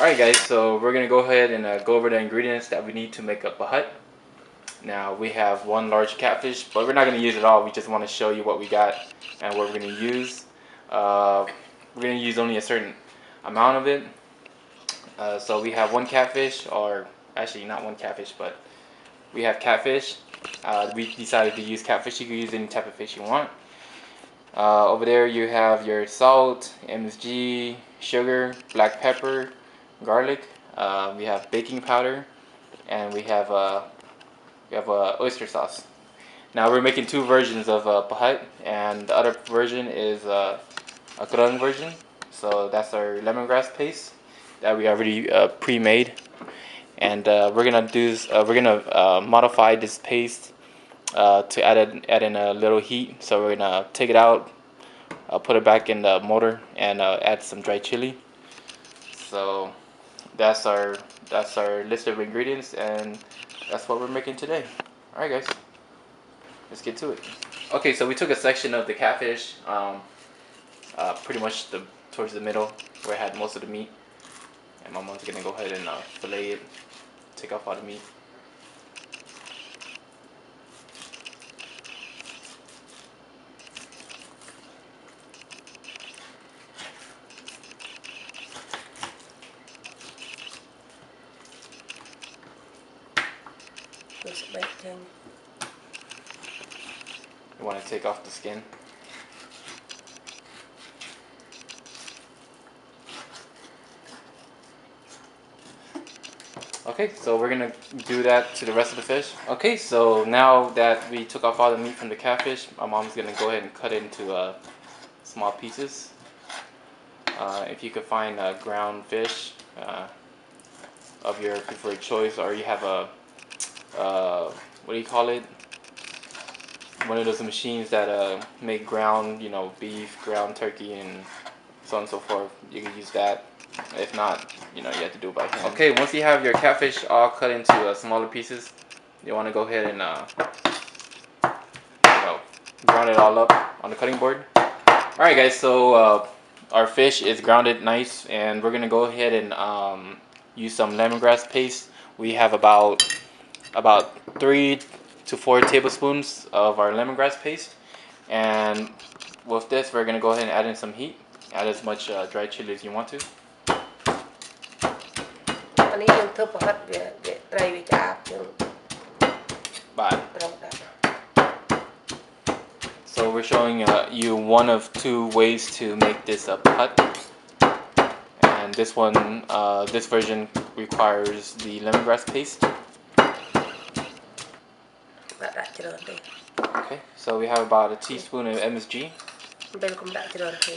Alright guys, so we're going to go ahead and go over the ingredients that we need to make a pahut. Now we have one large catfish, but we're not going to use it all. We just want to show you what we got and what we're going to use. We're going to use only a certain amount of it. So we have one catfish, or actually not one catfish, but we have catfish. We decided to use catfish. You can use any type of fish you want. Over there you have your salt, MSG, sugar, black pepper, garlic. We have baking powder, and we have oyster sauce. Now we're making two versions of Pahut, and the other version is a Kreung version. So that's our lemongrass paste that we already pre-made, and we're gonna modify this paste to add in a little heat. So we're gonna take it out, put it back in the motor, and add some dry chili. So that's our list of ingredients, and that's what we're making today. All right, guys, let's get to it. Okay, so we took a section of the catfish, pretty much towards the middle where it had most of the meat, and my mom's gonna go ahead and fillet it, take off all the meat. You want to take off the skin. Okay, so we're gonna do that to the rest of the fish. Okay, so now that we took off all the meat from the catfish, my mom's gonna go ahead and cut it into small pieces. If you could find a ground fish of your preferred choice, or you have a what do you call it? One of those machines that make ground, beef, ground turkey, and so on and so forth. You can use that. If not, you have to do it by hand. Okay, once you have your catfish all cut into smaller pieces, you want to go ahead and ground it all up on the cutting board. All right, guys. So our fish is grounded nice, and we're gonna go ahead and use some lemongrass paste. We have about 3 to 4 tablespoons of our lemongrass paste, and with this, we're gonna go ahead and add in some heat. Add as much dried chili as you want to. So we're showing you one of two ways to make this pahut, and this version requires the lemongrass paste. Okay, so we have about a teaspoon of MSG,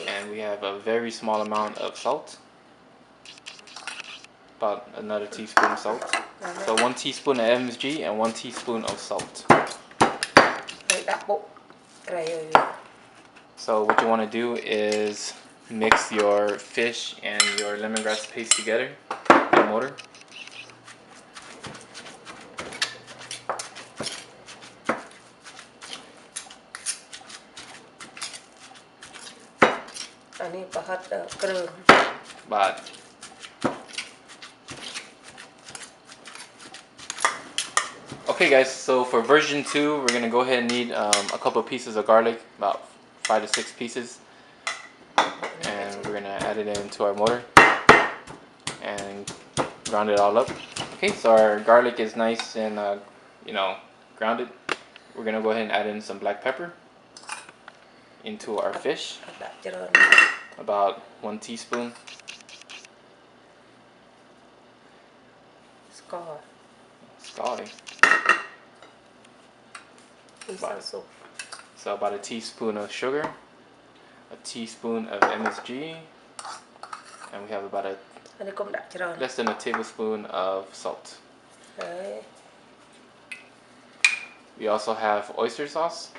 and we have a very small amount of salt, about another teaspoon of salt. So 1 teaspoon of MSG and 1 teaspoon of salt. So what you want to do is mix your fish and your lemongrass paste together in the motor. But okay, guys, so for version 2, we're gonna go ahead and need a couple of pieces of garlic, about 5 to 6 pieces, and we're gonna add it into our motor and ground it all up. Okay, so our garlic is nice and grounded. We're gonna go ahead and add in some black pepper into our fish, about 1 teaspoon. Scalding. So about a teaspoon of sugar, a teaspoon of MSG, and we have about less than a tablespoon of salt. We also have oyster sauce.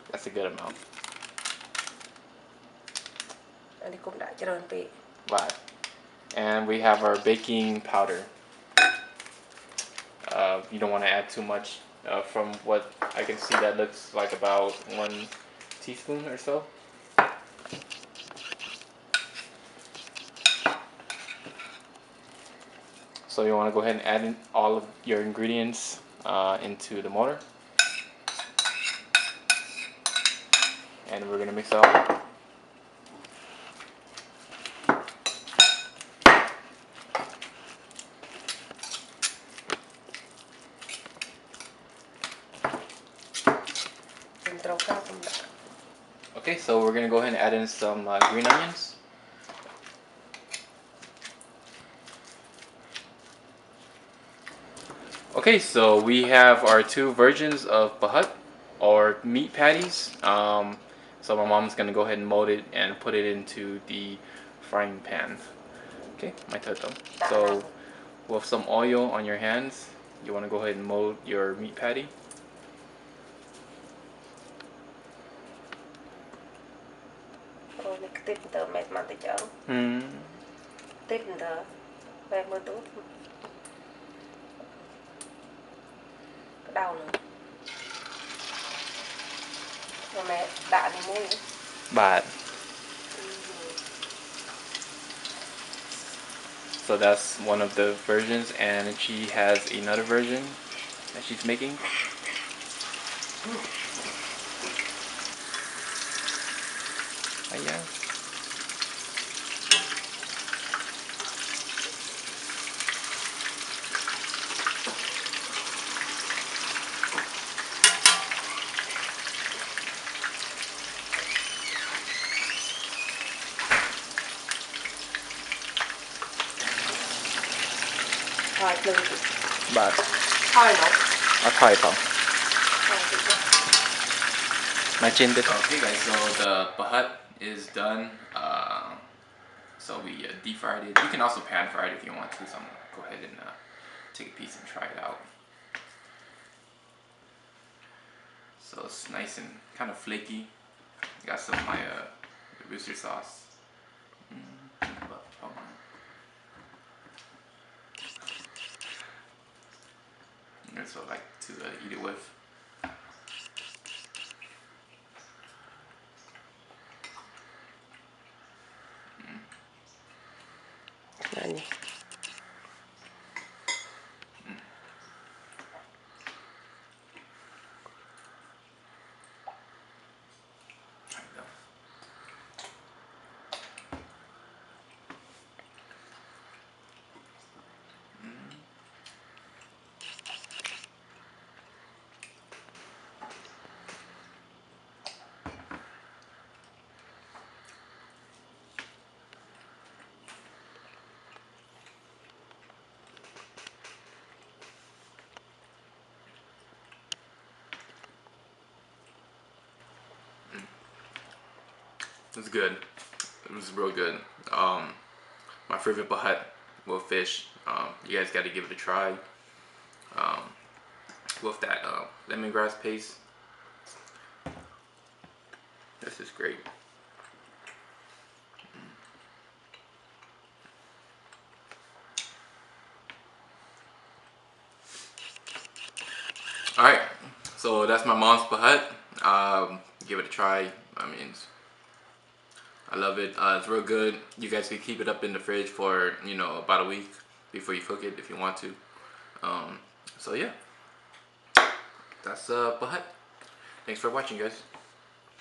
That's a good amount. Right. And we have our baking powder. You don't want to add too much. From what I can see, that looks like about 1 teaspoon or so. So you want to go ahead and add in all of your ingredients into the mortar. And we're going to mix it all. Okay, so we're going to go ahead and add in some green onions. Okay, so we have our two versions of Pahut, or meat patties. So my mom's going to go ahead and mold it and put it into the frying pan. Okay, my turn. So with some oil on your hands, you want to go ahead and mold your meat patty. Bad. So that's one of the versions, and she has another version that she's making. Yeah. Bad. Okay, guys, so the Pahut is done. So we deep fried it. You can also pan fry it if you want to. So I'm gonna go ahead and take a piece and try it out. So it's nice and kind of flaky. Got some of my Oyster sauce. So I like to eat it with. It's good. It was real good. My favorite Pahut with fish. You guys got to give it a try. With that lemongrass paste. This is great. Alright, so that's my mom's Pahut. Give it a try. I mean, I love it. It's real good. You guys can keep it up in the fridge for, you know, about a week before you cook it if you want to. So yeah, that's Pahut. Thanks for watching, guys.